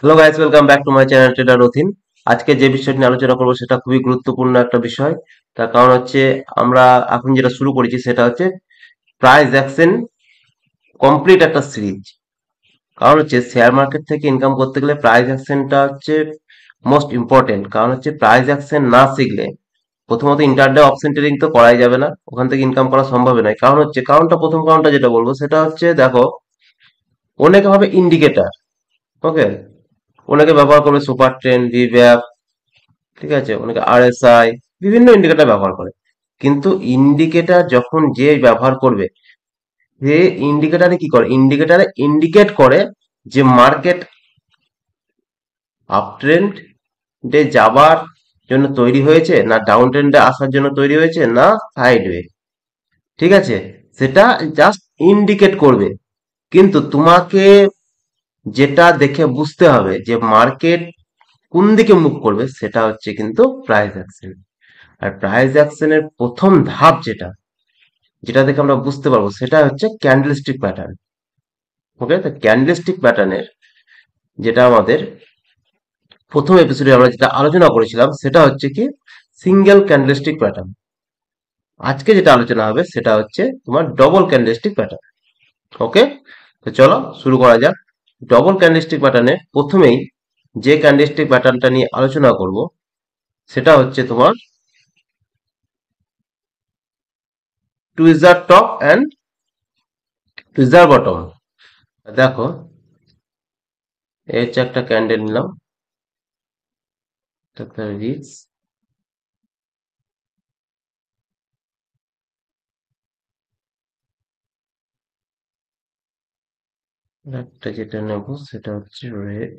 Hello guys, welcome back to my channel trader Rathin. আজকে যে বিষয়টি নিয়ে আলোচনা করবো সেটা খুবই গুরুত্বপূর্ণ একটা বিষয়। তার কারণ হচ্ছে আমরা এখন যেটা শুরু করেছি সেটা হচ্ছে প্রাইস অ্যাকশন কমপ্লিট একটা সিরিজ। কারণ হচ্ছে শেয়ার মার্কেট থেকে ইনকাম করতে গেলে প্রাইস অ্যাকশনটা হচ্ছে মোস্ট ইম্পর্টেন্ট। কারণ হচ্ছে প্রাইস অ্যাকশন না শিখলে প্রথমত ইন্টারডে অপশন ট্রেডিং তো করাই যাবে না, ওখান থেকে ইনকাম করা সম্ভব নয়। কারণ হচ্ছে প্রথম কারণটা যেটা বলবো সেটা হচ্ছে দেখো, অনেকে ভাবে ইন্ডিকেটার, ওকে, অনেকে ব্যবহার করবে সুপার ট্রেন্ড, ভিভ্যাপ, ঠিক আছে, অনেকে আরএসআই, বিভিন্ন ইন্ডিকেটর ব্যবহার করে। কিন্তু ইন্ডিকেটর যখন যে ব্যবহার করবে, যে ইন্ডিকেটরে কি করে, ইন্ডিকেটরে ইন্ডিকেট করে যে মার্কেট আপ ট্রেন্ডে যাবার জন্য তৈরি হয়েছে, না ডাউন ট্রেন্ডে আসার জন্য তৈরি হয়েছে, না সাইডওয়ে, ঠিক আছে, সেটা জাস্ট ইন্ডিকেট করবে। কিন্তু তোমাকে যেটা দেখে বুঝতে হবে যে মার্কেট কোন দিকে মুভ করবে, সেটা হচ্ছে কিন্তু প্রাইস অ্যাকশন। আর প্রাইস অ্যাকশনের প্রথম ধাপ যেটা, যেটা দেখে আমরা বুঝতে পারবো সেটা হচ্ছে ক্যান্ডেলস্টিক প্যাটার্ন। ওকে, তো ক্যান্ডেলস্টিক প্যাটার্নের যেটা আমাদের প্রথম এপিসোডে আমরা যেটা আলোচনা করেছিলাম সেটা হচ্ছে কি সিঙ্গেল ক্যান্ডেলস্টিক প্যাটার্ন। আজকে যেটা আলোচনা হবে সেটা হচ্ছে তোমার ডবল ক্যান্ডেলস্টিক প্যাটার্ন। ওকে, তো চলো শুরু করা যাক। ডবল ক্যান্ডেলস্টিক প্যাটার্নে প্রথমেই যে ক্যান্ডেলস্টিক প্যাটার্নটা নিয়ে আলোচনা করব সেটা হচ্ছে তোমার tweezer top and tweezer bottom. দেখো, এই হচ্ছে একটা ক্যান্ডেল নিলাম, একটা রিচ, একটা যেটা নেব সেটা হচ্ছে রেড।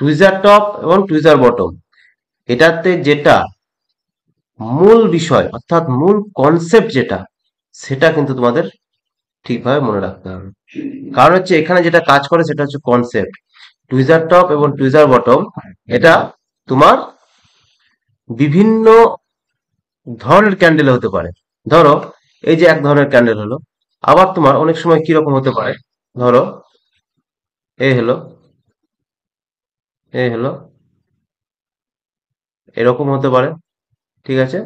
টুইজার টপ এবং টুইজার বটম, এটাতে যেটা মূল বিষয় অর্থাৎ মূল কনসেপ্ট যেটা, সেটা কিন্তু তোমাদের ঠিকভাবে মনে রাখতে হবে। কারণ হচ্ছে এখানে যেটা কাজ করে সেটা হচ্ছে কনসেপ্ট। টুইজার টপ এবং টুইজার বটম, এটা তোমার বিভিন্ন ধরনের ক্যান্ডেল হতে পারে। ধরো, এই যে এক ধরনের ক্যান্ডেল হলো, আবার তোমার অনেক সময় কিরকম হতে পারে, ধরো এই হলো, এই হলো, এরকম হতে পারে, ঠিক আছে।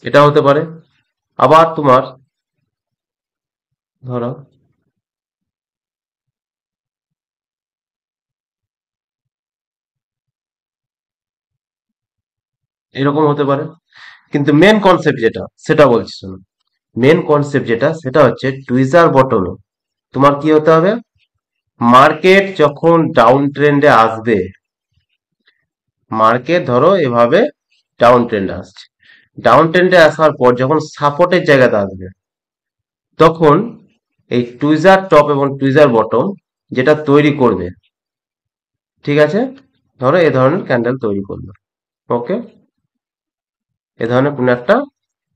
এটা হতে পারে। আবার তোমার ধরো এরকম হতে পারে। কিন্তু মেন কনসেপ্ট যেটা সেটা বলছি শোনো, মেন কনসেপ্ট যেটা সেটা হচ্ছে টুইজার বটমে তোমার কি হতে হবে, মার্কেট যখন ডাউন ট্রেন্ডে আসবে, মার্কেট ধরো এভাবে ডাউন ট্রেন্ডে আসছে, ডাউন ট্রেন্ডে আসার পর যখন সাপোর্টের জায়গাতে আসবে, তখন এই টুইজার টপ এবং টুইজার বটম যেটা তৈরি করবে, ঠিক আছে, ধরো এ ধরনের ক্যান্ডেল তৈরি করলো, ওকে, এ ধরনের কোন একটা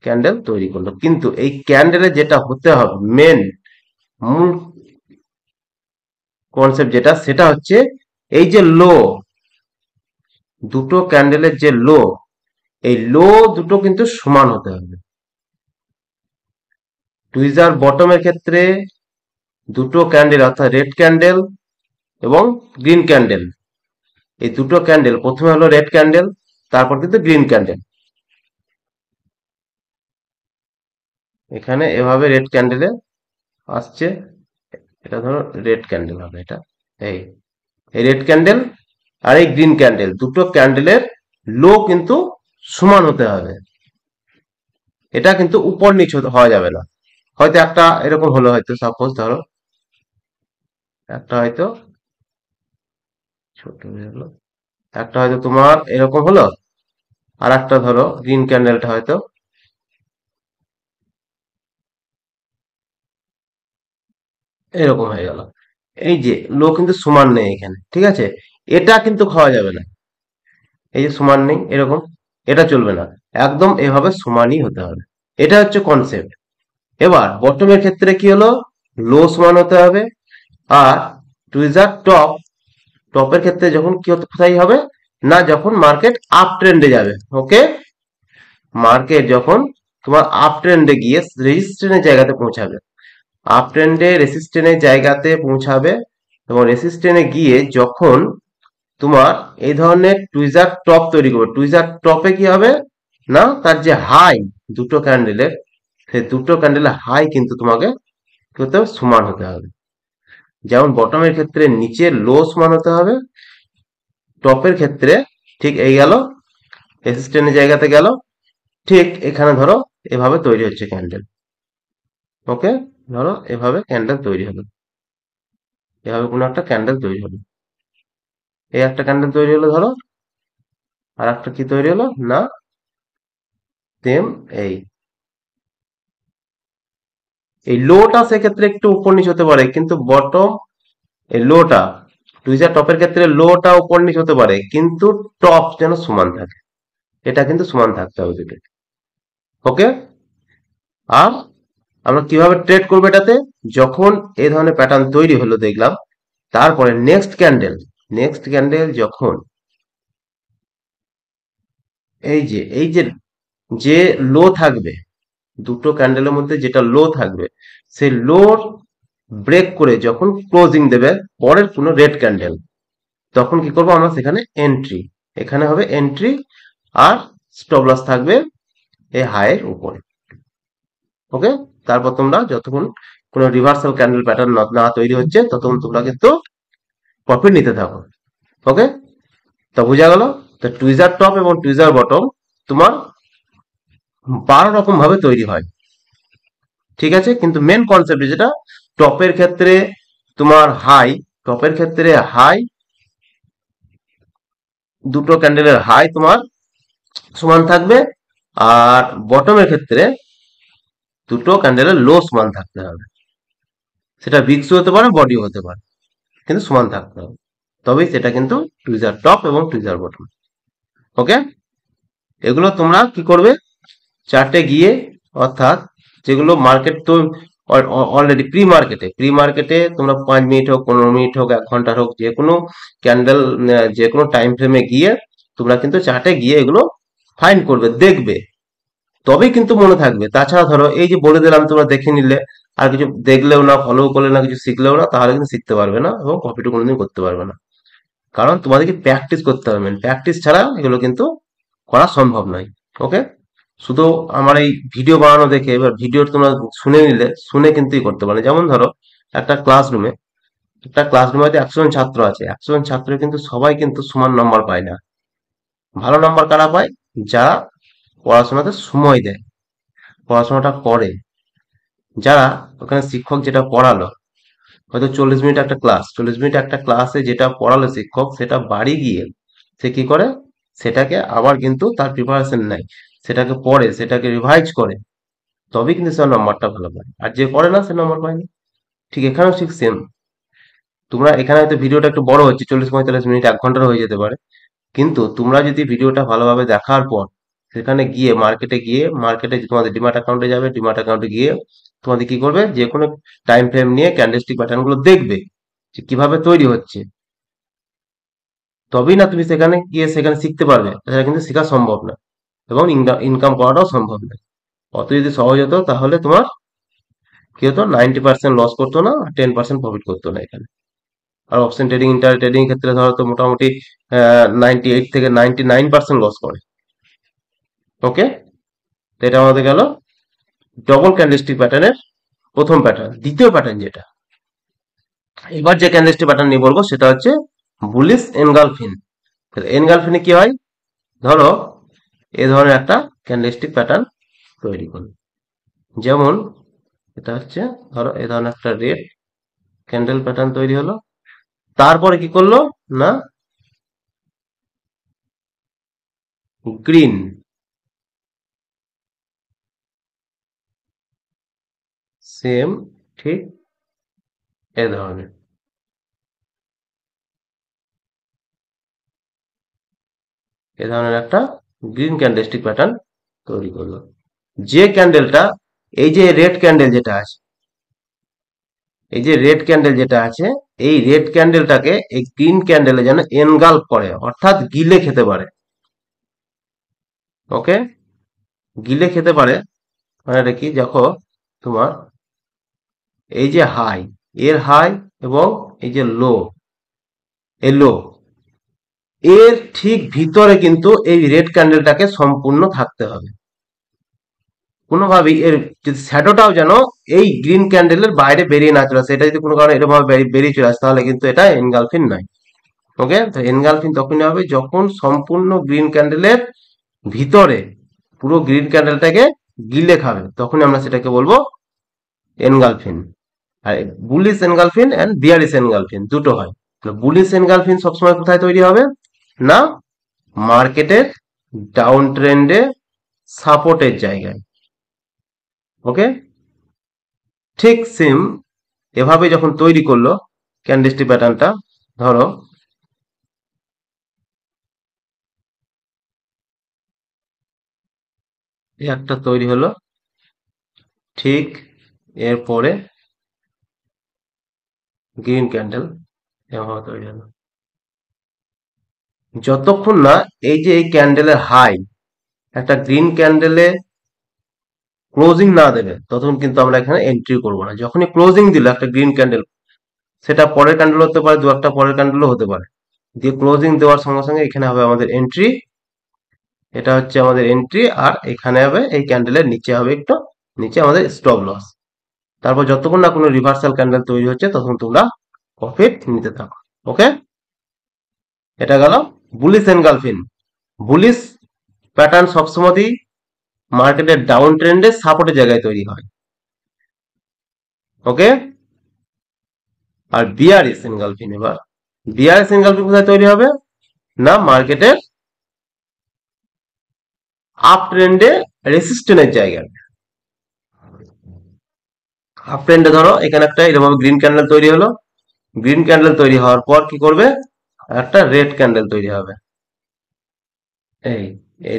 ক্যান্ডেল তৈরি করলো। কিন্তু এই ক্যান্ডেলে যেটা হতে হবে, মেন মূল কনসেপ্ট যেটা সেটা হচ্ছে এই যে লো, দুটো ক্যান্ডেলের যে লো, এই লো দুটো কিন্তু সমান হতে হবে। টুইজার বটমের ক্ষেত্রে দুটো ক্যান্ডেল অর্থাৎ রেড ক্যান্ডেল এবং গ্রিন ক্যান্ডেল, এই দুটো ক্যান্ডেল প্রথমে হলো রেড ক্যান্ডেল, তারপর কিন্তু গ্রিন ক্যান্ডেল। এখানে এভাবে রেড ক্যান্ডেলে আসছে, এটা ধরো রেড ক্যান্ডেল হবে, এটা এই এই রেড ক্যান্ডেল আর এই গ্রিন ক্যান্ডেল, দুটো ক্যান্ডেলের লো কিন্তু সমান হতে হবে। এটা কিন্তু উপর নিচ হওয়া যাবে না। হয়তো একটা এরকম হলো, হয়তো সাপোজ ধরো একটা হয়তো ছোট হয়ে গেলো, একটা হয়তো তোমার এরকম হলো, আর একটা ধরো গ্রিন ক্যান্ডেলটা হয়তো এরকম হয়ে গেল। এই যে লো কিন্তু সমান নেই এখানে, ঠিক আছে, এটা কিন্তু খাওয়া যাবে না। এই যে সমান নেই এরকম, এটা চলবে না, একদম এভাবে সমানই হতে হবে। এটা হচ্ছে কনসেপ্ট। এবার বটমের ক্ষেত্রে কি হলো, লো সমান হতে হবে। আর টুইজার টপ, টপের ক্ষেত্রে যখন কি হতে কোথায় হবে না, যখন মার্কেট আপ ট্রেন্ডে যাবে। ওকে, মার্কেট যখন তোমার আপ ট্রেন্ডে গিয়ে রেজিস্ট্যান্সের জায়গাতে পৌঁছাবে, আপ ট্রেন্ডে রেসিস্ট্যান্সের জায়গাতে পৌঁছাবে, এবং রেসিস্ট্যান্সে গিয়ে যখন তোমার এই ধরনের টুইজার টপ তৈরি করবে, টুইজার টপে কি হবে না, তার যে হাই দুটো ক্যান্ডেলের, সেই দুটো ক্যান্ডেলের হাই কিন্তু তোমাকে কি হতে হবে, সমান হতে হবে। যেমন বটমের ক্ষেত্রে নিচের লো সমান হতে হবে, টপের ক্ষেত্রে ঠিক এই গেল রেসিস্ট্যান্সের জায়গাতে গেল, ঠিক এখানে ধরো এভাবে তৈরি হচ্ছে ক্যান্ডেল। ওকে, ধরো এভাবে ক্যান্ডেল তৈরি হলো, এভাবে কোনো একটা ক্যান্ডেল তৈরি হলো, এই একটা ক্যান্ডেল তৈরি হলো ধরো, আর একটা কি তৈরি হলো না, সেম এই এই লোটা সেক্ষেত্রে একটু উপর নিচ হতে পারে, কিন্তু বটম এই লোটা টুইজার টপের ক্ষেত্রে লোটা উপর নিচ হতে পারে, কিন্তু টপ যেন সমান থাকে, এটা কিন্তু সমান থাকতে হবে দুটো। ওকে, আর আমরা কিভাবে ট্রেড করবো এটাতে, যখন এই ধরনের প্যাটার্ন তৈরি হলো দেখলাম, তারপরে নেক্সট ক্যান্ডেল যখন এই যে যে লো থাকবে, দুটো ক্যান্ডেলের মধ্যে যেটা লো থাকবে, সেই লোর ব্রেক করে যখন ক্লোজিং দেবে পরের কোনো রেড ক্যান্ডেল, তখন কি করবো আমরা, সেখানে এন্ট্রি, এখানে হবে এন্ট্রি, আর স্টপ লস থাকবে এই হাইয়ের উপরে। ওকে, তারপর তোমরা যতক্ষণ কোনো রিভার্সাল ক্যান্ডেল প্যাটার্ন না তৈরি হচ্ছে ততক্ষণ তোমরা কিন্তু প্রফিট নিতে থাকো। ওকে, তো বোঝা গেল। তো টুইজার টপ এবং টুইজার বটম তোমার 12 রকম ভাবে তৈরি হয়, ঠিক আছে, কিন্তু মেন কনসেপ্ট যেটা, টপের ক্ষেত্রে তোমার হাই, টপের ক্ষেত্রে হাই, দুটো ক্যান্ডেলের হাই তোমার সমান থাকবে, আর বটমের ক্ষেত্রে দুটো ক্যান্ডেলের লো সমান থাকতে হবে, সেটা বিক্সও হতে পারে বডিও হতে পারে, কিন্তু সমান থাকতে হবে, তবেই সেটা কিন্তু টুইজার টপ এবং টুইজার বটম। ওকে, এগুলো তোমরা কি করবে, চার্টে গিয়ে, অর্থাৎ যেগুলো মার্কেট তো অলরেডি প্রি মার্কেটে তোমরা 5 মিনিট হোক, 15 মিনিট হোক, 1 ঘন্টার হোক, যে কোনো ক্যান্ডেল, যে কোনো টাইম ফ্রেমে গিয়ে তোমরা কিন্তু চার্টে গিয়ে এগুলো ফাইন্ড করবে, দেখবে, তবেই কিন্তু মনে থাকবে। তাছাড়া ধরো এই যে বলে দিলাম, তোমরা দেখে নিলে আর কিছু দেখলেও না, ফলো করলে না, কিছু শিখলেও না, তাহলে কিন্তু শিখতে পারবে না এবং প্রফিটও কোনোদিন করতে পারবে না। কারণ তোমাদেরকে প্র্যাকটিস করতে হবে, প্র্যাকটিস ছাড়া এগুলো কিন্তু করা সম্ভব নয়। ওকে, শুধু আমার এই ভিডিও বানানো দেখে, এবার ভিডিও তোমরা শুনে নিলে, শুনে কিন্তু করতে পারো। যেমন ধরো একটা ক্লাসরুমে, হয়তো 100 জন ছাত্র আছে, 100 জন ছাত্র কিন্তু সবাই কিন্তু সমান নম্বর পায় না। ভালো নম্বর কারা পায়, যারা পড়াশোনাতে সময় দেয়, পড়াশোনাটা করে, যারা ওখানে শিক্ষক যেটা পড়ালো, হয়তো 40 মিনিট একটা ক্লাস, 40 মিনিট একটা ক্লাসে যেটা পড়ালো শিক্ষক, সেটা বাড়ি গিয়ে সে কি করে, সেটাকে আবার কিন্তু তার প্রিপারেশন নেয়, সেটাকে পড়ে, সেটাকে রিভাইজ করে, তবেই কিন্তু সে নম্বরটা ভালো পায়। আর যে করে না সে নম্বর পায় না। ঠিক এখানেও ঠিক সেম। তোমরা এখানে হয়তো ভিডিওটা একটু বড় হচ্ছে, 40-45 মিনিট, 1 ঘন্টার হয়ে যেতে পারে, কিন্তু তোমরা যদি ভিডিওটা ভালোভাবে দেখার পর সেখানে গিয়ে, মার্কেটে তোমাদের ডিমার্ট অ্যাকাউন্টে যাবে, ডিমার্ট অ্যাকাউন্টে গিয়ে তোমাদের কি করবে, যে কোনো টাইম ফ্রেম নিয়ে ক্যান্ডেলস্টিক প্যাটার্ন গুলো দেখবে যে কিভাবে তৈরি হচ্ছে, তবেই না তুমি সেখানে গিয়ে সেখানে শিখতে পারবে, তাছাড়া কিন্তু শেখা সম্ভব না, এবং ইনকাম করাটাও সম্ভব না। অত যদি সহজ হতো তাহলে তোমার কি হতো, 90% লস করতো না, 10% প্রফিট করতো না এখানে। আর অপশন ট্রেডিং, ইন্টার ট্রেডিং ক্ষেত্রে ধরো তো মোটামুটি 98 থেকে 99% লস করে। ওকে, তো এটা আমাদের গেল ডবল ক্যান্ডেলস্টিক প্যাটার্নের প্রথম প্যাটার্ন। দ্বিতীয় প্যাটার্ন যেটা, এবার যে ক্যান্ডেলস্টিক প্যাটার্ন নিয়ে বলবো সেটা হচ্ছে বুলিশ এনগালফিন। এনগালফিনে কি হয়, ধরো এ ধরনের একটা ক্যান্ডেলস্টিক প্যাটার্ন তৈরি করুন, যেমন এটা হচ্ছে, ধরো এ ধরনের একটা রেড ক্যান্ডেল প্যাটার্ন তৈরি হলো, তারপরে কি করলো না, গ্রিন, সেম, ঠিক এ ধরনের, একটা গ্রিন ক্যান্ডেলস্টিক প্যাটার্ন তৈরি করলো। যে ক্যান্ডেলটা এই যে রেড ক্যান্ডেল যেটা আছে, এই যে রেড ক্যান্ডেল যেটা আছে, এই রেড ক্যান্ডেলটাকে এই গ্রিন ক্যান্ডেলে যেন এনগাল্ফ করে, অর্থাৎ গিলে খেতে পারে। ওকে, গিলে খেতে পারে মানে কি, দেখো তোমার এই যে হাই, এর হাই এবং এই যে লো, এই লো এর ঠিক ভিতরে কিন্তু এই রেড ক্যান্ডেলটাকে সম্পূর্ণ থাকতে হবে। কোনোভাবেই এর শ্যাডোটাও যেন এই গ্রিন ক্যান্ডেলের বাইরে বেরিয়ে না চলে আসে। এটা যদি কোনো কারণে এরকম ভাবে বেরিয়ে চলে আসে তাহলে কিন্তু এটা এনগালফিং নয়। ওকে, তো এনগালফিং তখনই হবে যখন সম্পূর্ণ গ্রিন ক্যান্ডেলের ভিতরে পুরো গ্রিন ক্যান্ডেলটাকে গিলে খাবে, তখনই আমরা সেটাকে বলবো এনগালফিন। আর বুলিশ এনগালফিন এন্ড বিয়ারিশ এনগালফিন দুটো হয়। বুলিশ এনগালফিন সবসময় কোথায় তৈরি হবে না, মার্কেটের ডাউন ট্রেন্ডে সাপোর্টের জায়গায়। ওকে, ঠিক সেম এভাবে যখন তৈরি করলো ক্যান্ডেলস্টিক প্যাটার্নটা, ধরো একটা তৈরি হলো, ঠিক এরপরে গ্রিন ক্যান্ডেল এভাবে তৈরি হলো। যতক্ষণ না এই যে এই ক্যান্ডেলের হাই একটা গ্রিন ক্যান্ডেলে ক্লোজিং না দেবে ততক্ষণ কিন্তু আমরা এখানে এন্ট্রি করবো না। যখনই ক্লোজিং দিল একটা গ্রিন ক্যান্ডেল, সেটা পরের ক্যান্ডেল হতে পারে, দু একটা পরের ক্যান্ডেলও হতে পারে, দিয়ে ক্লোজিং দেওয়ার সঙ্গে সঙ্গে এখানে হবে আমাদের এন্ট্রি। এটা হচ্ছে আমাদের এন্ট্রি, আর এখানে হবে এই ক্যান্ডেলের নিচে হবে একটু নিচে আমাদের স্টপ লস। তারপর যতক্ষণ না কোনো রিভার্সাল ক্যান্ডেল তৈরি হচ্ছে তখন তোমরা প্রফিট নিতে থাকো। ওকে, এটা গেল বুলিশ এনগালফিন। বুলিশ প্যাটার্ন সবসময়ই মার্কেটের ডাউন ট্রেন্ডে সাপোর্টের জায়গায় তৈরি হয়। ওকে, আর বিয়ারিশ এনগালফিন, এবার বিয়ারিশ এনগালফিন কোথায় তৈরি হবে না, মার্কেটের আপ ট্রেন্ডে রেসিস্টেন্সের জায়গায়। আপ ট্রেন্ডে ধরো এখানে একটা এরকম গ্রিন ক্যান্ডেল তৈরি হলো, গ্রিন ক্যান্ডেল তৈরি হওয়ার পর কি করবে, একটা রেড ক্যান্ডেল তৈরি হবে। এই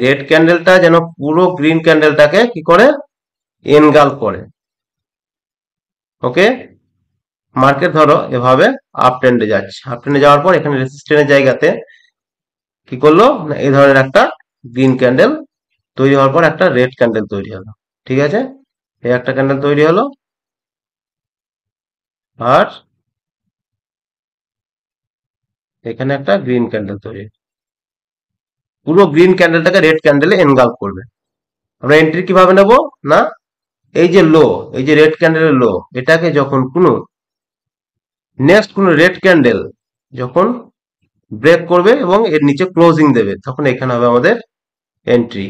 রেড ক্যান্ডেলটা যেন পুরো গ্রিন ক্যান্ডেলটাকে কি করে এনগাল্ফ করে। ওকে, মার্কেট ধরো এভাবে আপ ট্রেন্ডে যাচ্ছে, আপ ট্রেন্ডে যাওয়ার পর এখানে রেসিস্ট্যান্সের জায়গাতে কি করলো না, এই ধরনের একটা গ্রিন ক্যান্ডেল তৈরি হওয়ার পর একটা রেড ক্যান্ডেল তৈরি হলো। ঠিক আছে, এই একটা ক্যান্ডেল তৈরি হলো, আর এখানে একটা গ্রিন ক্যান্ডেল তৈরি, পুরো গ্রিন ক্যান্ডেলটাকে রেড ক্যান্ডেলে এনগাল্ফ করবে। আমরা এন্ট্রি কিভাবে নেব না, এই যে লো, এই যে রেড ক্যান্ডেলের লো, এটাকে যখন কোনো নেক্সট কোনো রেড ক্যান্ডেল যখন ব্রেক করবে এবং এর নিচে ক্লোজিং দেবে, তখন এখানে হবে আমাদের এন্ট্রি।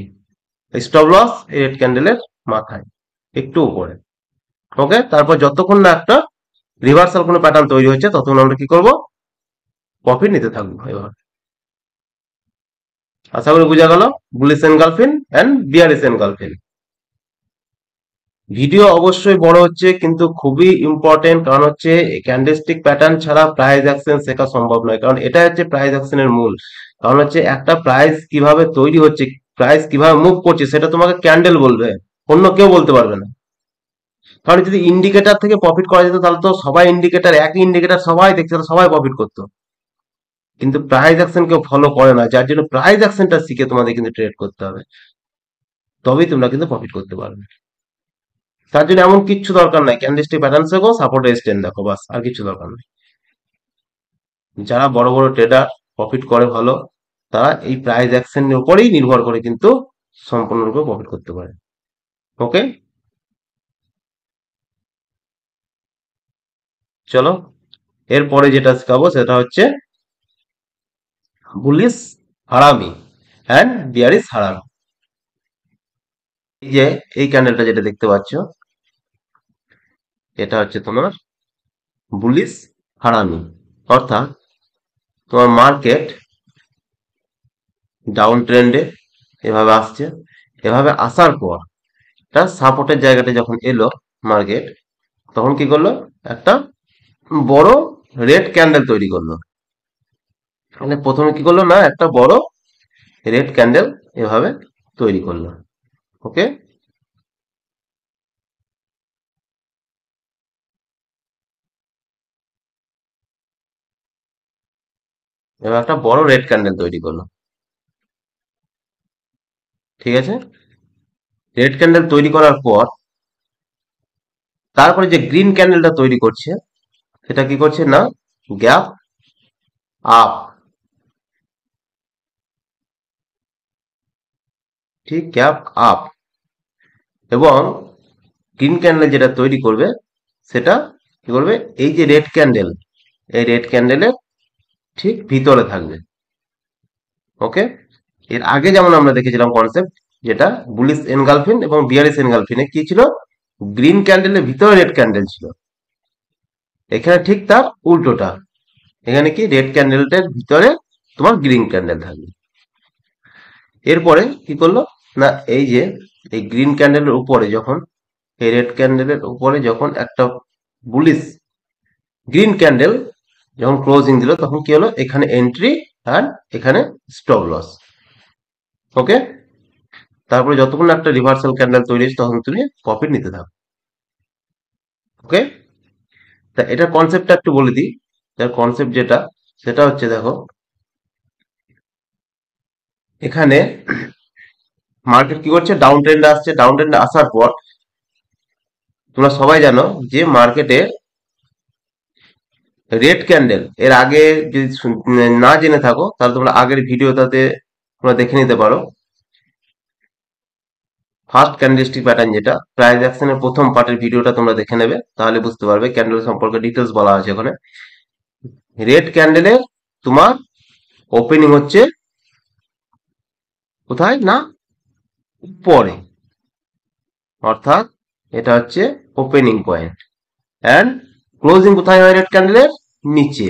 স্টপ লস এই রেড ক্যান্ডেলের মাথায় একটু উপরে। ওকে, তারপর যতক্ষণ না একটা রিভার্সাল কোনো প্যাটার্ন তৈরি হচ্ছে ততক্ষণ আমরা কি করব, প্রফিট নিতে থাকবো। এবার আশা করি বোঝা গেল বুলিশ এনগালফিন এন্ড বিয়ারিশ এনগালফিন। ভিডিও অবশ্যই বড় হচ্ছে কিন্তু খুবই ইম্পর্টেন্ট, কারণ হচ্ছে ক্যান্ডেলস্টিক প্যাটার্ন ছাড়া প্রাইস অ্যাকশন শেখা সম্ভব নয়, কারণ এটা হচ্ছে প্রাইস অ্যাকশনের মূল। কারণ হচ্ছে একটা প্রাইস কিভাবে তৈরি হচ্ছে, প্রাইস কিভাবে মুভ করছে সেটা তোমাকে ক্যান্ডেল বলবে, অন্য কেউ বলতে পারবে না। কারণ যদি ইন্ডিকেটর থেকে প্রফিট করা যেত তাহলে তো সবাই ইন্ডিকেটর, একই ইন্ডিকেটর সবাই দেখছে, সবাই প্রফিট করতো। কিন্তু প্রাইস অ্যাকশন কেউ ফলো করে না, যার জন্য প্রাইস অ্যাকশনটা শিখে তোমাদের কিন্তু ট্রেড করতে হবে, তবেই তোমরা কিন্তু প্রফিট করতে পারবে। তার জন্য এমন কিচ্ছু দরকার নাই, ক্যান্ডেলস্টিক প্যাটার্ন শেখো, সাপোর্ট রেজিস্ট্যান্স দেখো, বাস, আর কিছু দরকার নাই। যারা বড় বড় ট্রেডার প্রফিট করে ভালো, তারা এই প্রাইস অ্যাকশনের উপরেই নির্ভর করে কিন্তু সম্পূর্ণরূপে প্রফিট করতে পারে। ওকে, চলো এরপরে যেটা শেখাবো সেটা হচ্ছে বুলিশ হারামি অ্যান্ড বিয়ারিশ হারামি। এই যে এই ক্যান্ডেলটা যেটা দেখতে পাচ্ছ, এটা হচ্ছে তোমার বুলিশ হারামি, অর্থাৎ তোমার মার্কেট ডাউন ট্রেন্ডে এভাবে আসছে, এভাবে আসার পর তার সাপোর্টের জায়গাটা যখন এলো মার্কেট, তখন কি করলো, একটা বড় রেড ক্যান্ডেল তৈরি করলো। মানে প্রথমে কি করলো না, একটা বড় রেড ক্যান্ডেল এভাবে তৈরি করলো। ওকে, এবার একটা বড় রেড ক্যান্ডেল তৈরি করলো। ঠিক আছে, রেড ক্যান্ডেল তৈরি করার পর তারপরে যে গ্রিন ক্যান্ডেলটা তৈরি করছে সেটা কি করছে না, গ্যাপ আপ, ঠিক গ্যাপ আপ। এবং গ্রিন ক্যান্ডেল যেটা তৈরি করবে সেটা কি করবে, এই যে রেড ক্যান্ডেল, এই রেড ক্যান্ডেলের ঠিক ভিতরে থাকবে। ওকে, এর আগে যেমন আমরা দেখেছিলাম কনসেপ্ট, যেটা বুলিশ এনগালফিন এবং বিয়ারিশ এনগালফিনে কি ছিল, গ্রিন ক্যান্ডেলের ভিতরে রেড ক্যান্ডেল ছিল। এখানে ঠিক তার উল্টোটা, এখানে কি রেড ক্যান্ডেলটার ভিতরে তোমার গ্রিন ক্যান্ডেল থাকবে। এরপরে কি করলো না, এই যে এই গ্রিন ক্যান্ডেলের উপরে যখন, এই রেড ক্যান্ডেলের উপরে যখন একটা বুলিশ গ্রিন ক্যান্ডেল যখন ক্লোজিং দিল, তখন কি হলো, এখানে এন্ট্রি আর এখানে স্টপ লস। ওকে, তারপরে যতক্ষণ একটা রিভার্সাল ক্যান্ডেল তৈরি হচ্ছে তখন তুমি প্রফিট নিতে থাকো। ওকে, তা এটার কনসেপ্টটা একটু বলে দিই। এটার কনসেপ্ট যেটা, সেটা হচ্ছে দেখো, এখানে মার্কেট কি করছে, ডাউন ট্রেন্ডে আসছে। ডাউন ট্রেন্ডে আসার পর তোমরা সবাই জানো যে মার্কেটে রেড ক্যান্ডেল, এর আগে যদি না জেনে থাকো তাহলে তোমরা আগের ভিডিওটাতে তোমরা দেখে নিতে পারো। ফার্স্ট ক্যান্ডেলস্টিক প্যাটার্ন, যেটা প্রাইস অ্যাকশনের প্রথম পার্টের ভিডিওটা তোমরা দেখে নেবে, তাহলে বুঝতে পারবে ক্যান্ডেল সম্পর্কে ডিটেলস বলা আছে ওখানে। রেড ক্যান্ডেলের তোমার ওপেনিং হচ্ছে কোথায় না, উপরে, অর্থাৎ এটা হচ্ছে ওপেনিং পয়েন্ট। অ্যান্ড ক্লোজিং কোথায় হয়, রেড ক্যান্ডেলের নিচে।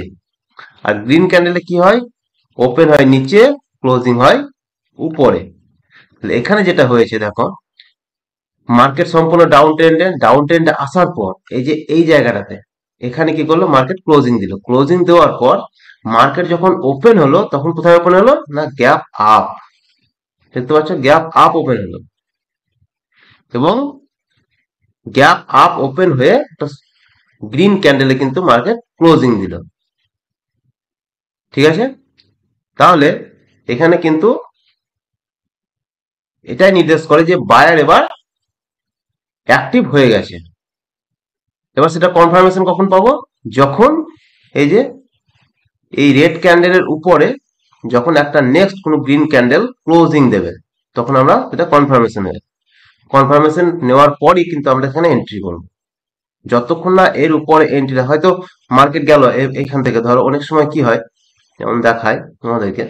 আর গ্রিন ক্যান্ডেলে কি হয়, ওপেন হয় নিচে, ক্লোজিং হয় উপরে। এখানে যেটা হয়েছে দেখো, মার্কেট সম্পূর্ণ ডাউন ট্রেন্ডে আসার পর এই যে এই জায়গাটাতে এখানে কি করলো, মার্কেট ক্লোজিং দিল। ক্লোজিং দেওয়ার পর মার্কেট যখন ওপেন হলো, তখন কোথায় ওপেন হলো না, গ্যাপ আপ। দেখতে পাচ্ছ, গ্যাপ আপ ওপেন হলো, এবং গ্যাপ আপ ওপেন হয়ে একটা গ্রিন ক্যান্ডেলে কিন্তু মার্কেট ক্লোজিং দিল। ঠিক আছে, তাহলে এখানে কিন্তু এটাই নির্দেশ করে যে বায়ার এবার অ্যাক্টিভ হয়ে গেছে। এবার সেটা কনফার্মেশন কখন পাবো, যখন এই যে এই রেড ক্যান্ডেলের উপরে যখন একটা নেক্সট কোনো গ্রিন ক্যান্ডেল ক্লোজিং দেবে, তখন আমরা এটা কনফার্মেশন হবে। কনফার্মেশন নেওয়ার পরই কিন্তু আমরা এখানে এন্ট্রি করবো। যতক্ষণ না এর উপরে এন্ট্রি, হয়তো মার্কেট গেল এইখান থেকে, ধরো অনেক সময় কি হয়, যেমন দেখায় তোমাদেরকে,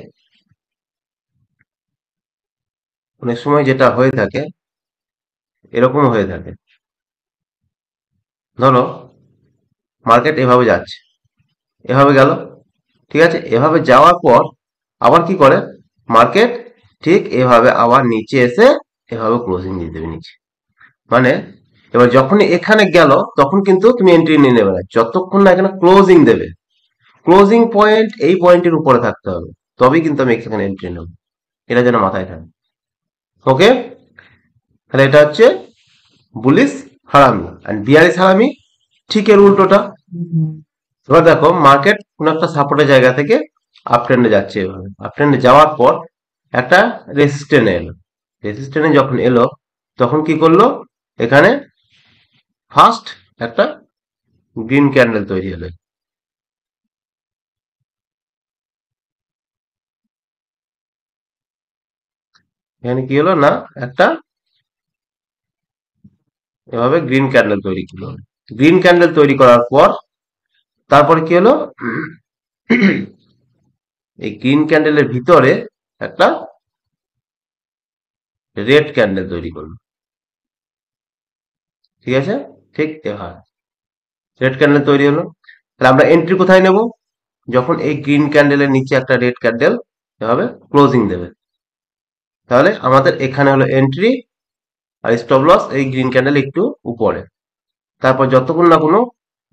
অনেক সময় যেটা হয়ে থাকে, এরকম হয়ে থাকে, ধরো মার্কেট এভাবে যাচ্ছে, এভাবে গেল, ঠিক আছে, এভাবে যাওয়ার পর আবার কি করে মার্কেট, ঠিক এভাবে আবার নিচে এসে এভাবে ক্লোজিং দিয়ে দেবে নিচে। মানে এবার যখনই এখানে গেল, তখন কিন্তু তুমি এন্ট্রি নিয়ে নেবে না, যতক্ষণ না এখানে ক্লোজিং দেবে। ক্লোজিং পয়েন্ট এই পয়েন্টের উপরে থাকতে হবে, তবেই কিন্তু আমি এখানে এন্ট্রি নেব। এটা যেন মাথায় থাকে। ওকে, তাহলে এটা হচ্ছে বুলিশ হারামি, আর বিয়ারিশ হারামি ঠিক এর উল্টোটা। এবার দেখো মার্কেট কোন একটা সাপোর্টের জায়গা থেকে আপ ট্রেন্ডে যাচ্ছে, এভাবে আপ ট্রেন্ডে যাওয়ার পর একটা রেসিস্টেন্স এলো। রেসিস্টেন্সে যখন এলো, তখন কি করলো, এখানে ফার্স্ট একটা গ্রিন ক্যান্ডেল তৈরি হলো। এখানে কি হলো না, একটা এভাবে গ্রিন ক্যান্ডেল তৈরি করলো। গ্রিন ক্যান্ডেল তৈরি করার পর তারপরে কি হলো, এই গ্রিন ক্যান্ডেলের ভিতরে একটা রেড ক্যান্ডেল তৈরি করলো। ঠিক আছে, ঠিক এভাবে রেড ক্যান্ডেল তৈরি হলো। তাহলে আমরা এন্ট্রি কোথায় নেব, যখন এই গ্রিন ক্যান্ডেলের নিচে একটা রেড ক্যান্ডেল এভাবে ক্লোজিং দেবে, তাহলে আমাদের এখানে হলো এন্ট্রি, আর স্টপ লস এই গ্রিন ক্যান্ডেল একটু উপরে। তারপর যতক্ষণ না কোনো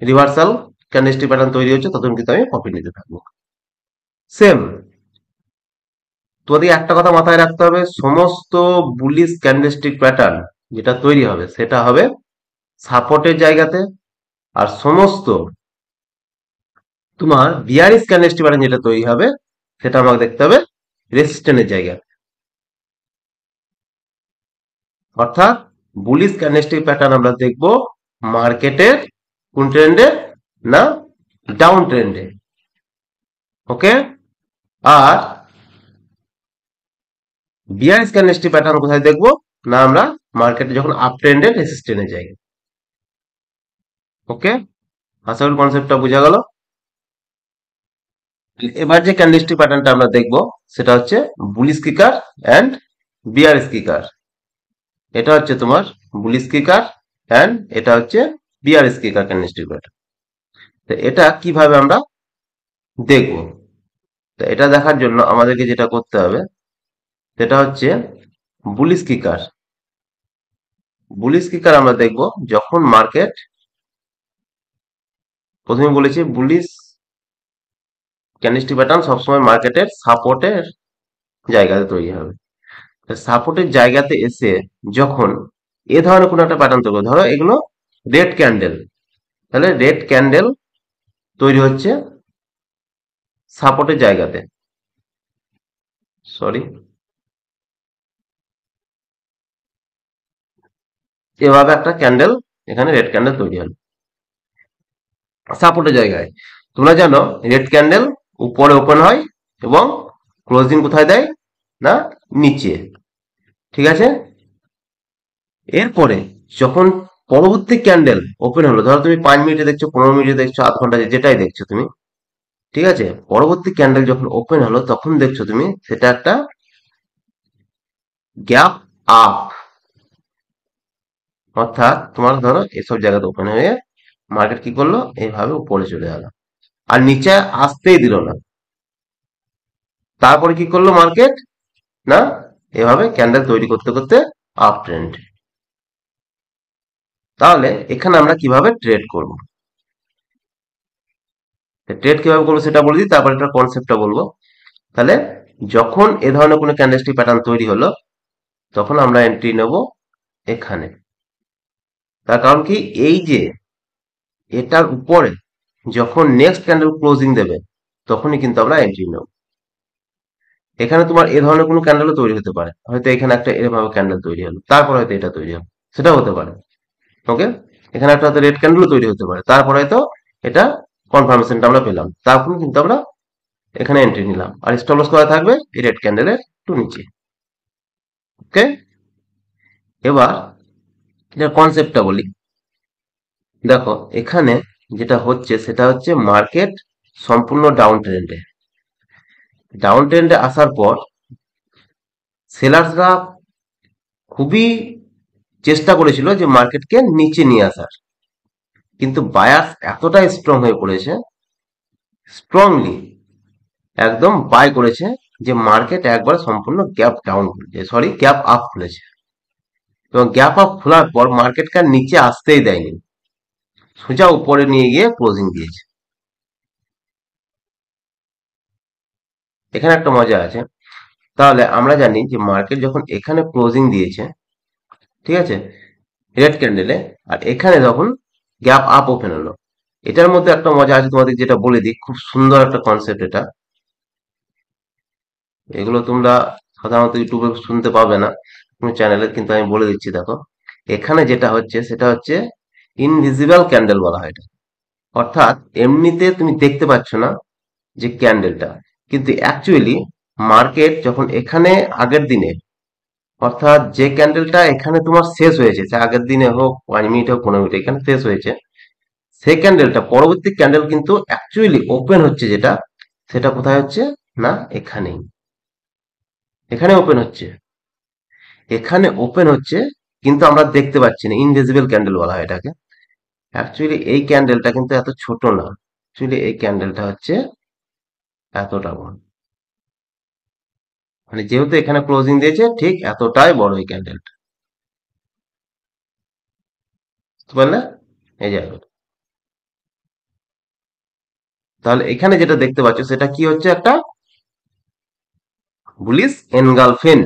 রিভার্সাল ক্যান্ডেলস্টিক প্যাটার্ন তৈরি হচ্ছে, ততক্ষণ কিন্তু আমি প্রফিট নিতে থাকবো। সেম তোমাদের একটা কথা মাথায় রাখতে হবে, সমস্ত বুলিশ ক্যান্ডেলস্টিক প্যাটার্ন যেটা তৈরি হবে সেটা হবে সাপোর্টের জায়গাতে, আর সমস্ত তোমার বিয়ারিশ ক্যান্ডেলস্টিক প্যাটার্ন যেটা তৈরি হবে সেটা আমাকে দেখতে হবে রেসিস্ট্যান্টের জায়গায়। অর্থাৎ বুলিশ ক্যান্ডেলস্টিক প্যাটার্ন আমরা দেখব মার্কেটের কোন ট্রেন্ডে, না ডাউন ট্রেন্ডে। ওকে, আর বিয়ারিশ ক্যান্ডেলস্টিক প্যাটার্ন কোথায় দেখবো, না আমরা মার্কেটে যখন আপ ট্রেন্ডে রেসিস্ট্যান্টের জায়গায়। ওকে, আশা করি কনসেপ্টটা বোঝা গেল। এবার যে ক্যান্ডেলস্টিক প্যাটার্নটা আমরা দেখব সেটা হচ্ছে bullish kicker and bearish kicker. এটা হচ্ছে তোমার বুলিশ কিকার এন্ড এটা হচ্ছে বিয়ারিশ কিকার ক্যান্ডেলস্টিক প্যাটার্ন। তো এটা কিভাবে আমরা দেখব, তো এটা দেখার জন্য আমাদেরকে যেটা করতে হবে সেটা হচ্ছে বুলিশ কিকার। বুলিশ কিকার আমরা দেখব যখন মার্কেট, প্রথমে বলেছি বুলিশ ক্যান্ডেলস্টিক প্যাটার্ন সবসময় মার্কেটের সাপোর্টের জায়গাতে তৈরি হবে। সাপোর্টের জায়গাতে এসে যখন এ ধরনের কোনো একটা প্যাটার্ন তৈরি হবে, ধরো এগুলো রেড ক্যান্ডেল, তাহলে রেড ক্যান্ডেল তৈরি হচ্ছে সাপোর্টের জায়গাতে, সরি, এভাবে একটা ক্যান্ডেল এখানে রেড ক্যান্ডেল তৈরি হলো সাপোর্টের জায়গায়। তোমরা জানো রেড ক্যান্ডেল উপরে ওপেন হয় এবং ক্লোজিং কোথায় দেয়, না নিচে। ঠিক আছে, এরপরে যখন পরবর্তী ক্যান্ডেল ওপেন হলো, ধরো তুমি 5 মিনিটে দেখছো, 15 মিনিটে দেখছো, আধ ঘন্টা যেটাই দেখছো তুমি, ঠিক আছে, পরবর্তী ক্যান্ডেল যখন ওপেন হলো তখন দেখছো তুমি সেটা একটা গ্যাপ আপ, অর্থাৎ তোমার ধরো এসব জায়গাতে ওপেন হয়ে মার্কেট কি করলো, এইভাবে উপরে চলে গেল আর নিচে আসতেই দিল না। তারপরে কি করলো মার্কেট, না এভাবে ক্যান্ডেল তৈরি করতে করতে আপ ট্রেন্ড। তাহলে এখানে আমরা কিভাবে ট্রেড করব, ট্রেড কিভাবে করবো সেটা বলে দিই, তারপর একটা কনসেপ্টটা বলবো। তাহলে যখন এ ধরনের কোনো ক্যান্ডেলস্টিক প্যাটার্ন তৈরি হলো তখন আমরা এন্ট্রি নেব এখানে। তার কারণ কি, এই যে এটার উপরে যখন নেক্সট ক্যান্ডেল ক্লোজিং দেবে তখনই কিন্তু আমরা এন্ট্রি নেব। এখানে তোমার এ ধরনের কোনো ক্যান্ডেলও তৈরি হতে পারে, হয়তো এখানে একটা এরভাবে ক্যান্ডেল তৈরি হলো, তারপর হয়তো এটা তৈরি হলো, সেটাও হতে পারে। ওকে, এখানে একটা হয়তো রেড ক্যান্ডেলও তৈরি হতে পারে, তারপর হয়তো এটা কনফার্মেশনটা আমরা পেলাম, তারপর কিন্তু আমরা এখানে এন্ট্রি নিলাম আর স্টপ লস করা থাকবে এই রেড ক্যান্ডেলের একটু নিচে। ওকে, এবার এটার কনসেপ্টটা বলি। দেখো এখানে যেটা হচ্ছে সেটা হচ্ছে মার্কেট সম্পূর্ণ ডাউন ট্রেন্ডে আসার পর সেলার্সরা খুবই চেষ্টা করেছিল যে মার্কেটকে নিচে নিয়ে আসার, কিন্তু বায়ার্স এতটাই স্ট্রং হয়ে পড়েছে, স্ট্রংলি একদম বাই করেছে যে মার্কেট একবার সম্পূর্ণ গ্যাপ ডাউন খুলেছে, সরি গ্যাপ আপ খুলেছে, এবং গ্যাপ আপ খোলার পর মার্কেটকে আর নিচে আসতেই দেয়নি, সোজা উপরে নিয়ে গিয়ে ক্লোজিং দিয়েছে। এখানে একটা মজা আছে। তাহলে আমরা জানি যে মার্কেট যখন এখানে ক্লোজিং দিয়েছে, ঠিক আছে, রেড ক্যান্ডেলে, আর এখানে যখন গ্যাপ আপ ওপেন হলো, এটার মধ্যে একটা মজা আছে, তোমাদের যেটা বলে দিই, খুব সুন্দর একটা কনসেপ্ট এটা। এগুলো তোমরা সাধারণত ইউটিউবে শুনতে পাবে না কোনো চ্যানেলে, কিন্তু আমি বলে দিচ্ছি। দেখো এখানে যেটা হচ্ছে সেটা হচ্ছে ইনভিজিবল ক্যান্ডেল বলা হয় এটা। অর্থাৎ এমনিতে তুমি দেখতে পাচ্ছ না যে ক্যান্ডেলটা, কিন্তু অ্যাকচুয়ালি মার্কেট যখন এখানে আগের দিনে, অর্থাৎ যে ক্যান্ডেলটা এখানে তোমার শেষ হয়েছে, সে আগের দিনে হোক, 5 মিনিট হোক, 15 মিনিট, এখানে শেষ হয়েছে, সেই ক্যান্ডেলটা পরবর্তী ক্যান্ডেল কিন্তু অ্যাকচুয়ালি ওপেন হচ্ছে যেটা, সেটা কোথায় হচ্ছে, না এখানেই, এখানে ওপেন হচ্ছে, এখানে ওপেন হচ্ছে, কিন্তু আমরা দেখতে পাচ্ছি না, ইনভিজিবল ক্যান্ডেল বলা হয় এটাকে। অ্যাকচুয়ালি এই ক্যান্ডেলটা কিন্তু এত ছোট না, অ্যাকচুয়ালি এই ক্যান্ডেলটা হচ্ছে এতটা বড়, মানে যেহেতু এখানে ক্লোজিং দিয়েছে ঠিক এতটাই বড় এই ক্যান্ডেলটা, বুঝতে পারলে, এই যে। তাহলে এখানে যেটা দেখতে পাচ্ছ সেটা কি হচ্ছে, একটা বুলিশ এনগালফিন।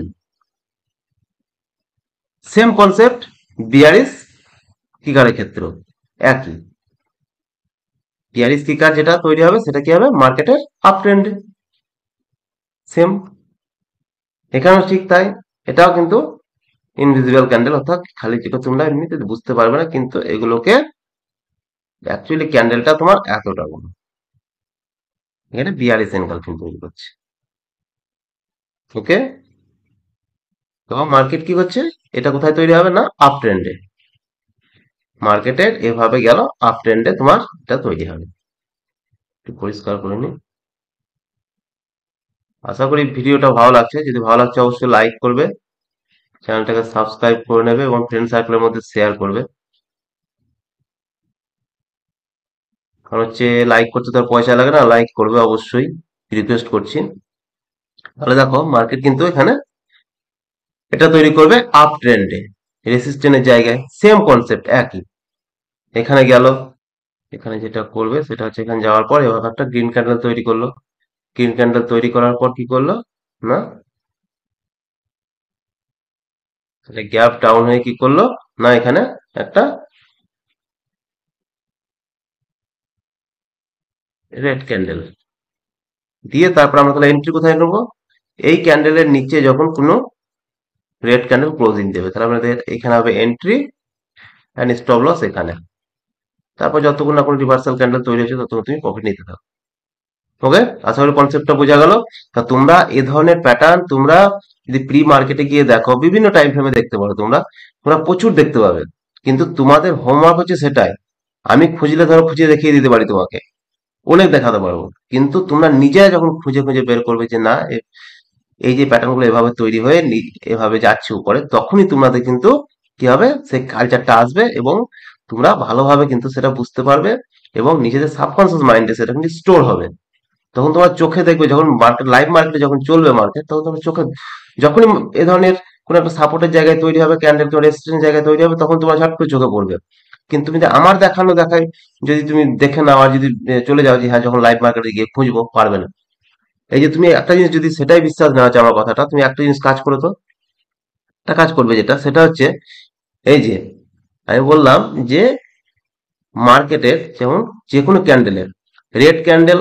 সেম কনসেপ্ট বিয়ারিশ কিকারের ক্ষেত্রেও একই। বিয়ারিশ কিকার যেটা তৈরি হবে সেটা কি হবে মার্কেটের আপ ট্রেন্ডে। সেম এখানেও ঠিক তাই। এটাও কিন্তু ইনভিজিবল ক্যান্ডেল, অর্থাৎ খালি যেটা তোমরা এমনিতে বুঝতে পারবে না, কিন্তু এগুলোকে অ্যাকচুয়ালি ক্যান্ডেলটা তোমার এতটা বড়। এখানে বিয়ারিশ এনগালফিন তৈরি করছে। ওকে, তো মার্কেট কি করছে, এটা কোথায় তৈরি হবে না আপ ট্রেন্ডে। মার্কেটের এভাবে গেল আপ ট্রেন্ডে তোমার এটা তৈরি হবে। একটু পরিষ্কার করে নি। আশা করি ভিডিওটা ভালো লাগছে। যদি ভালো লাগছে অবশ্যই লাইক করবে, চ্যানেলটাকে সাবস্ক্রাইব করে নেবে এবং ফ্রেন্ড সার্কেলের মধ্যে শেয়ার করবে। কারণ হচ্ছে লাইক করতে তো আর পয়সা লাগে না, লাইক করবে অবশ্যই, রিকোয়েস্ট করছি। তাহলে দেখো মার্কেট কিন্তু এখানে এটা তৈরি করবে আপ ট্রেন্ডে, রেসিস্ট্যান্টের জায়গায়। সেম কনসেপ্ট একই। এখানে গেল, এখানে যেটা করবে সেটা হচ্ছে এখানে যাওয়ার পর এবার একটা গ্রিন ক্যান্ডেল তৈরি করলো। গ্রিন ক্যান্ডেল তৈরি করার পর কি করলো না গ্যাপ ডাউন হয়ে কি করলো না এখানে একটা রেড ক্যান্ডেল দিয়ে তারপর আমরা তাহলে এন্ট্রি কোথায় নেবো, এই ক্যান্ডেলের নিচে যখন কোনো রেড ক্যান্ডেল ক্লোজিং দেবে তাহলে আমাদের এখানে হবে এন্ট্রি অ্যান্ড স্টপ লস এখানে। তারপর যতক্ষণ না কোনো রিভার্সাল ক্যান্ডেল তৈরি হচ্ছে ততক্ষণ তুমি প্রফিট নিতে থাকো। ওকে, আশা করি কনসেপ্টটা বোঝা গেল। তা তোমরা এ ধরনের প্যাটার্ন তোমরা যদি প্রি মার্কেটে গিয়ে দেখো, বিভিন্ন টাইম ফ্রেমে দেখতে পারো, তোমরা তোমরা প্রচুর দেখতে পাবে। কিন্তু তোমাদের হোমওয়ার্ক হচ্ছে সেটাই। আমি খুঁজলে ধরো খুঁজে দেখিয়ে দিতে পারি তোমাকে, অনেক দেখাতে পারবো, কিন্তু তোমরা নিজে যখন খুঁজে খুঁজে বের করবে যে না এই যে প্যাটার্ন গুলো এভাবে তৈরি হয়ে এভাবে যাচ্ছে উপরে, তখনই তোমাদের কিন্তু কি হবে সেই কালচারটা আসবে এবং তোমরা ভালোভাবে কিন্তু সেটা বুঝতে পারবে এবং নিজেদের সাবকনসিয়াস মাইন্ডে সেটা কিন্তু স্টোর হবে। তখন তোমার চোখে দেখবে যখন মার্কেট লাইভ মার্কেটে যখন চলবে মার্কেট, তখন তোমার চোখে যখনই এ ধরনের কোন একটা সাপোর্টের জায়গায় তৈরি হবে, ক্যান্ডেল তোমার রেজিস্ট্যান্স জায়গায় তৈরি হবে, তখন তোমার ঝট করে চোখে পড়বে। কিন্তু তুমি যদি আমার দেখানো দেখায় যদি তুমি দেখে নাও আর যদি চলে যাও যে হ্যাঁ যখন লাইভ মার্কেটে গিয়ে খুঁজবো, পারবে না। এই যে তুমি একটা জিনিস যদি সেটাই বিশ্বাস না হচ্ছে আমার কথাটা, তুমি একটা জিনিস কাজ করো তো, একটা কাজ করবে যেটা সেটা হচ্ছে এই যে আমি বললাম যে মার্কেটের যেমন যে কোনো ক্যান্ডেলের রেড ক্যান্ডেল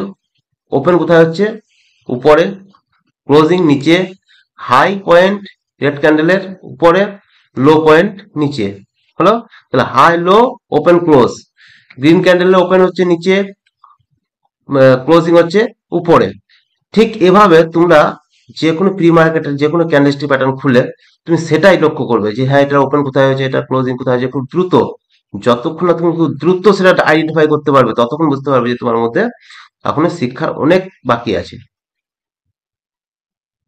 ওপেন কোথায় হচ্ছে উপরে, ক্লোজিং নিচে, হাই পয়েন্ট রেড ক্যান্ডেলের উপরে, লো পয়েন্ট নিচে। হলো, তাহলে high low open close. Green ক্যান্ডেলের ওপেন হচ্ছে নিচে, ক্লোজিং হচ্ছে উপরে। ঠিক এভাবে তোমরা যে কোনো প্রি মার্কেটের যে কোনো ক্যান্ডেলস্টিক প্যাটার্ন খুলে তুমি সেটাই লক্ষ্য করবে যে হ্যাঁ এটা ওপেন কোথায় হয়েছে, এটা ক্লোজিং কোথায় হয়েছে, খুব দ্রুত। যতক্ষণ না তুমি খুব দ্রুত সেটা আইডেন্টিফাই করতে পারবে ততক্ষণ বুঝতে পারবে যে তোমার মধ্যে এখনো শিক্ষার অনেক বাকি আছে।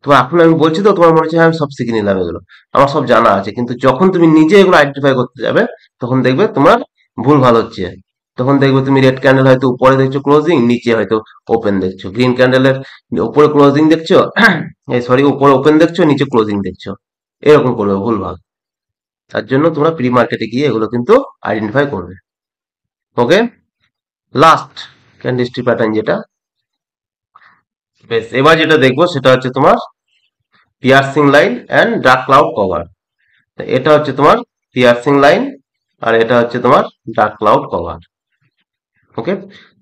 তো এখন আমি বলছি তো তোমার মনে হচ্ছে হ্যাঁ আমি সব শিখে নিলাম, এগুলো আমার সব জানা আছে, কিন্তু যখন তুমি নিজে এগুলো আইডেন্টিফাই করতে যাবে তখন দেখবে তোমার ভুল ভাল হচ্ছে। তখন দেখবে তুমি রেড ক্যান্ডেল হয়তো উপরে দেখছো ক্লোজিং, নিচে হয়তো ওপেন দেখছো। গ্রিন ক্যান্ডেলের উপরে ক্লোজিং দেখছো, সরি উপরে ওপেন দেখছো, নিচে ক্লোজিং দেখছো, এরকম করবে ভুল ভাল। তার জন্য তোমরা প্রি মার্কেটে গিয়ে এগুলো কিন্তু আইডেন্টিফাই করবে। ওকে, লাস্ট ক্যান্ডেলস্টিক প্যাটার্ন যেটা, বেশ এবার যেটা দেখবো সেটা হচ্ছে তোমার piercing line and dark cloud cover. এটা হচ্ছে তোমার পিয়ার্সিং লাইন আর এটা হচ্ছে তোমার ডার্ক ক্লাউড কভার। ওকে,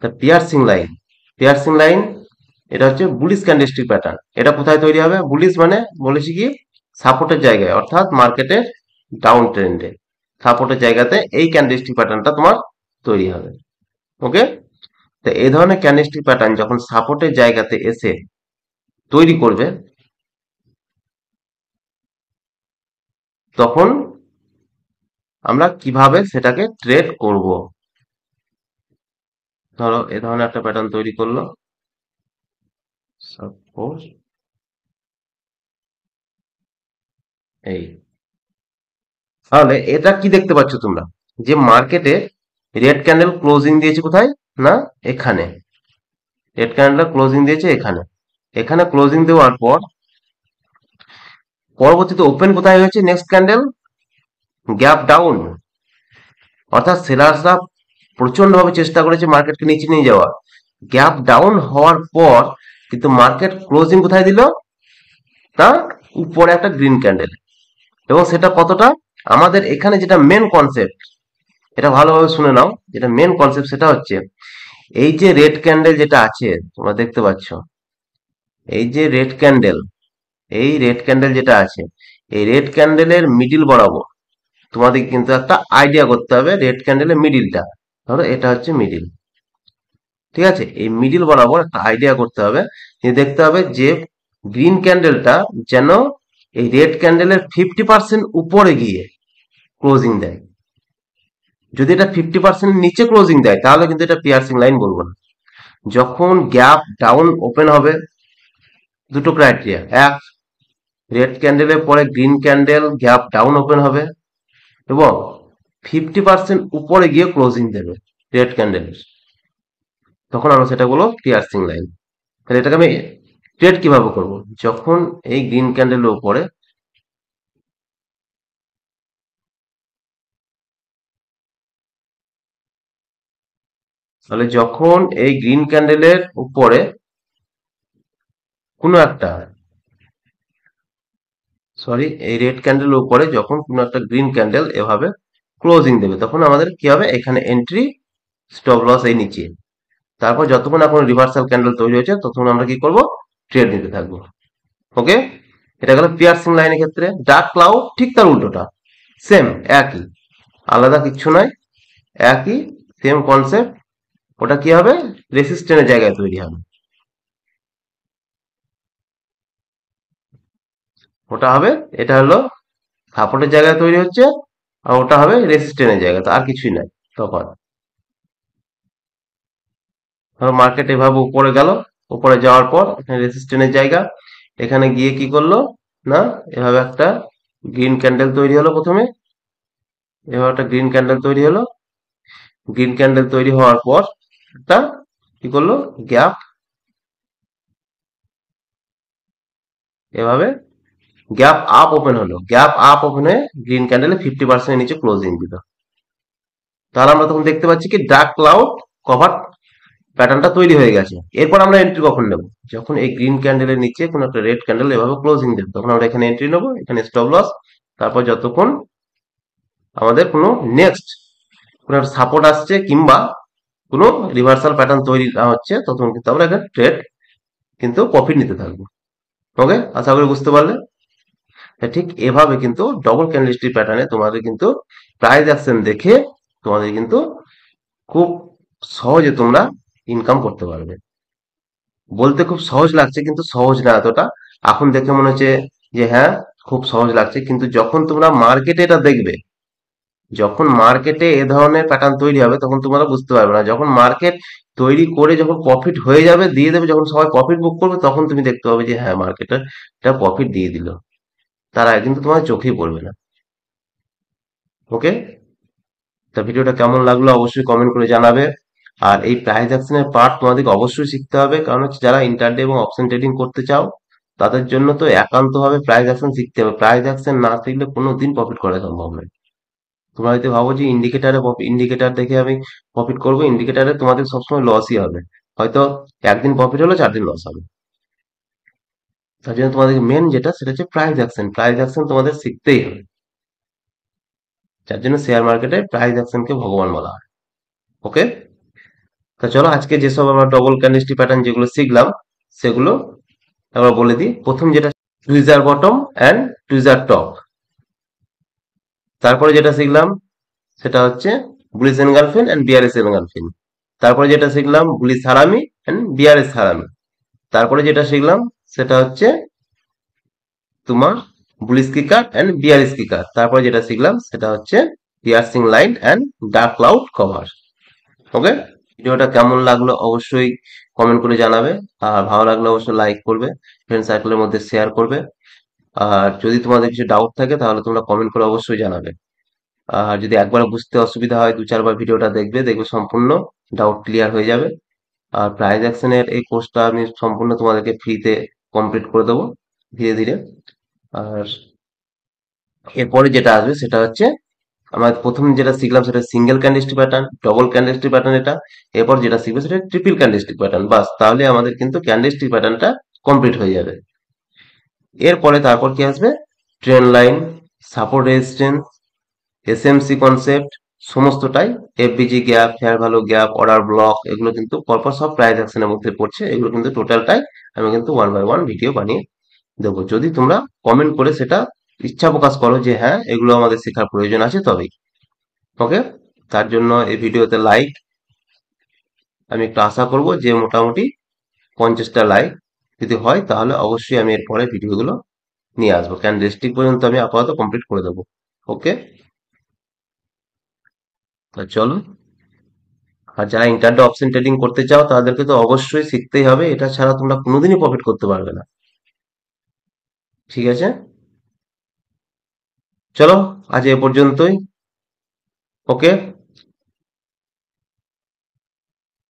তা পিয়ার্সিং লাইন এটা হচ্ছে বুলিশ ক্যান্ডেলস্টিক প্যাটার্ন। এটা কোথায় তৈরি হবে, বুলিশ মানে বলেছি কি সাপোর্টের জায়গায়, অর্থাৎ মার্কেটের ডাউন ট্রেন্ডে সাপোর্টের জায়গাতে এই ক্যান্ডেলস্টিক প্যাটার্নটা তোমার তৈরি হবে। ওকে, তো এই ধরনের ক্যান্ডেলস্টিক প্যাটার্ন যখন সাপোর্টের জায়গাতে এসে তৈরি করবে তখন আমরা কিভাবে সেটাকে ট্রেড করব। ধরো এ ধরনের একটা প্যাটার্ন তৈরি করলো, সাপোজ এই, তাহলে এটা কি দেখতে পাচ্ছ তোমরা যে মার্কেটে রেড ক্যান্ডেল ক্লোজিং দিয়েছে কোথায় না এখানে, রেড ক্যান্ডেল ক্লোজিং দিয়েছে এখানে। এখানে ক্লোজিং দেওয়ার পর পরবর্তীতে ওপেন কোথায় হয়েছে, নেক্সট ক্যান্ডেল গ্যাপ ডাউন, অর্থাৎ সেলার্সরা প্রচন্ড ভাবে চেষ্টা করেছে মার্কেটকে নিচে নিয়ে যাওয়ার। গ্যাপ ডাউন হওয়ার পর কিন্তু মার্কেট ক্লোজিং কোথায় দিল, তার উপরে একটা গ্রিন ক্যান্ডেল, এবং সেটা কতটা, আমাদের এখানে যেটা মেন কনসেপ্ট, এটা ভালোভাবে শুনে নাও, যেটা মেন কনসেপ্ট সেটা হচ্ছে এই যে রেড ক্যান্ডেল যেটা আছে তোমরা দেখতে পাচ্ছ, এই যে রেড ক্যান্ডেল, এই রেড ক্যান্ডেল যেটা আছে, এই রেড ক্যান্ডেলের মিডিল বরাবর তোমাদের কিন্তু একটা আইডিয়া করতে হবে রেড ক্যান্ডেলের মিডিলটা, ধরো এটা হচ্ছে মিডিল, ঠিক আছে, এই মিডিল বরাবর একটা আইডিয়া করতে হবে, যে দেখতে হবে যে গ্রিন ক্যান্ডেলটা যেন এই রেড ক্যান্ডেলের 50% উপরে গিয়ে ক্লোজিং দেয়। যদি এটা 50% নিচে ক্লোজিং দেয় তাহলে কিন্তু এটা পিয়ার্সিং লাইন বলবো না। যখন গ্যাপ ডাউন ওপেন হবে, দুটো ক্রাইটেরিয়া, এক, রেড ক্যান্ডেলের পরে green candle gap down open হবে এবং 50% উপরে গিয়ে ক্লোজিং দেবে রেড ক্যান্ডেলের, তখন আমরা সেটা বলবো পিয়ার্সিং লাইন। তাহলে এটাকে আমি ট্রেড কিভাবে করব, যখন এই গ্রিন ক্যান্ডেলের উপরে, তাহলে যখন এই গ্রিন ক্যান্ডেলের উপরে কোনো একটা, সরি, এই রেড ক্যান্ডেলের উপরে যখন কোনো একটা গ্রিন ক্যান্ডেল এভাবে ক্লোজিং দেবে, তখন আমাদের কি হবে, এখানে এন্ট্রি, স্টপ লস এই নিচে, তারপর যতক্ষণ এখন রিভার্সাল ক্যান্ডেল তৈরি হয়েছে ততক্ষণ আমরা কি করব, ট্রেড নিতে থাকবো। ওকে, এটা গেল পিয়ার্সিং লাইনের ক্ষেত্রে। ডার্ক ক্লাউড ঠিক তার উল্টোটা, সেম, একই, আলাদা কিচ্ছু নয়, একই সেম কনসেপ্ট। ওটা কি হবে, রেসিস্ট্যান্টের জায়গায় তৈরি হবে, ওটা হবে, এটা হলো সাপোর্টের জায়গায় তৈরি হচ্ছে, আর ওটা হবে রেসিস্ট্যান্টের জায়গায়, তো আর কিছুই নাই। তখন ধরো মার্কেট এভাবে উপরে গেল, উপরে যাওয়ার পর এখানে রেসিস্ট্যান্টের জায়গা, এখানে গিয়ে কি করলো না, এভাবে একটা গ্রিন ক্যান্ডেল তৈরি হলো প্রথমে, এভাবে একটা গ্রিন ক্যান্ডেল তৈরি হলো, গ্রিন ক্যান্ডেল তৈরি হওয়ার পর একটা কি করলো, গ্যাপ, এভাবে গ্যাপ আপ ওপেন হলো, গ্যাপ আপ ওপেন হয়ে গ্রিন ক্যান্ডেলে 50% নিচে ক্লোজিং দিল। তাহলে আমরা তখন দেখতে পাচ্ছি কি ডার্ক ক্লাউড কভার প্যাটার্নটা তৈরি হয়ে গেছে। এরপর আমরা এন্ট্রি কখন নেবো, যখন এই গ্রিন ক্যান্ডেলের নিচে কোনো একটা রেড ক্যান্ডেল এভাবে ক্লোজিং দেবে, তখন আমরা এখানে এন্ট্রি নেবো, এখানে স্টপ লস। তারপর যতক্ষণ আমাদের কোনো নেক্সট কোনো একটা সাপোর্ট আসছে কিংবা কোনো রিভার্সাল প্যাটার্ন তৈরি না হচ্ছে, তখন কিন্তু আমরা এখানে ট্রেড কিন্তু প্রফিট নিতে থাকবো। ওকে, আশা করি বুঝতে পারলে। ঠিক এভাবে কিন্তু ডবল ক্যান্ডেলস্টিক প্যাটার্নে তোমাদের কিন্তু প্রাইস অ্যাকশন দেখে তোমাদের কিন্তু খুব সহজে তোমরা ইনকাম করতে পারবে। বলতে খুব সহজ লাগছে কিন্তু সহজ না এতটা, এখন দেখে মনে হচ্ছে যে হ্যাঁ খুব সহজ লাগছে, কিন্তু যখন তোমরা মার্কেটে এটা দেখবে, যখন মার্কেটে এ ধরনের প্যাটার্ন তৈরি হবে তখন তোমরা বুঝতে পারবে না। যখন মার্কেট তৈরি করে যখন প্রফিট হয়ে যাবে, দিয়ে দেবে, যখন সবাই প্রফিট বুক করবে তখন তুমি দেখতে পাবে যে হ্যাঁ মার্কেটের এটা প্রফিট দিয়ে দিল, তার আগে কিন্তু তোমার চোখেই পড়বে না। ওকে, তা ভিডিওটা কেমন লাগলো অবশ্যই কমেন্ট করে জানাবে। আর এই প্রাইস অ্যাকশনের পার্ট তোমাদেরকে অবশ্যই শিখতে হবে, কারণ হচ্ছে যারা ইন্টারডে এবং অপশন ট্রেডিং করতে চাও তাদের জন্য তো একান্তভাবে প্রাইস অ্যাকশন শিখতে হবে। প্রাইস অ্যাকশন না শিখলে কোনোদিন প্রফিট করা সম্ভব নয়। তোমরা হয়তো ভাবো যে ইন্ডিকেটার দেখে আমি প্রফিট করবো, ইন্ডিকেটারে তোমাদের সবসময় লসই হবে, হয়তো একদিন প্রফিট হলো 4 দিন লস হবে। তার জন্য তোমাদের মেন যেটা সেটা হচ্ছে প্রাইস অ্যাকশন, প্রাইস অ্যাকশন তোমাদের শিখতেই হবে। যার জন্য শেয়ার মার্কেটে প্রাইস অ্যাকশনকে ভগবান বলা হয়। ওকে, তা চলো আজকে যেসব আমরা ডবল ক্যান্ডেলস্টিক প্যাটার্ন যেগুলো শিখলাম সেগুলো আমরা বলে দিই। প্রথম যেটা tweezer bottom and tweezer top, তারপরে যেটা শিখলাম সেটা হচ্ছে বুলিশ এনগালফিন অ্যান্ড বিয়ারিশ এনগালফিন, তারপরে যেটা শিখলাম বুলিশ হারামি অ্যান্ড বিয়ারিশ হারামি, তারপরে যেটা শিখলাম সেটা হচ্ছে তোমার bullish kicker and bearish kicker, তারপরে যেটা শিখলাম সেটা হচ্ছে piercing line and dark cloud cover. Okay, ভিডিওটা কেমন লাগলো অবশ্যই কমেন্ট করে জানাবে, আর ভালো লাগলে অবশ্যই লাইক করবে, ফ্রেন্ড সার্কেলের মধ্যে শেয়ার করবে। আর যদি তোমাদের কিছু ডাউট থাকে তাহলে তোমরা কমেন্ট করে অবশ্যই জানাবে। আর যদি একবার বুঝতে অসুবিধা হয় 2-4 বার ভিডিওটা দেখবে, দেখবে সম্পূর্ণ ডাউট ক্লিয়ার হয়ে যাবে। আর প্রাইজ অ্যাকশনের এই কোর্সটা আমি সম্পূর্ণ তোমাদেরকে ফ্রিতে কমপ্লিট করে দেবো ধীরে ধীরে। আর এরপরে যেটা আসবে সেটা হচ্ছে আমরা প্রথম যেটা শিখলাম সেটা single candlestick pattern, double candlestick pattern এটা, এরপর যেটা শিখবে সেটা ট্রিপল ক্যান্ডেলস্টিক প্যাটার্ন। বাস, তাহলে আমাদের কিন্তু ক্যান্ডেলস্টিক প্যাটার্নটা কমপ্লিট হয়ে যাবে। এরপরে তারপর কি আসবে, trend line, support resistance, SMC concept, সমস্তটাই, FVG gap, fair value gap, order block, এগুলো কিন্তু পরপর সব প্রাইস অ্যাকশনের মধ্যে পড়ছে। এগুলো কিন্তু টোটালটাই আমি কিন্তু ওয়ান বাই ওয়ান ভিডিও বানিয়ে দেবো, যদি তোমরা কমেন্ট করে সেটা ইচ্ছা প্রকাশ করো যে হ্যাঁ এগুলো আমাদের শেখার প্রয়োজন আছে তবেই। ওকে, তার জন্য এই ভিডিওতে লাইক আমি একটু আশা করব যে মোটামুটি 50টা লাইক যদি হয় তাহলে অবশ্যই আমি এরপরে ভিডিওগুলো নিয়ে আসবো, ক্যান্ডেলস্টিক পর্যন্ত আমি আপাতত কমপ্লিট করে দেবো। ওকে, তা চলো, আর যারা ইন্টারডে অপশন ট্রেডিং করতে চাও তাদেরকে তো অবশ্যই শিখতেই হবে, এটা ছাড়া তোমরা কোনোদিনই প্রফিট করতে পারবে না। ঠিক আছে, চলো আজ এ পর্যন্তই। ওকে।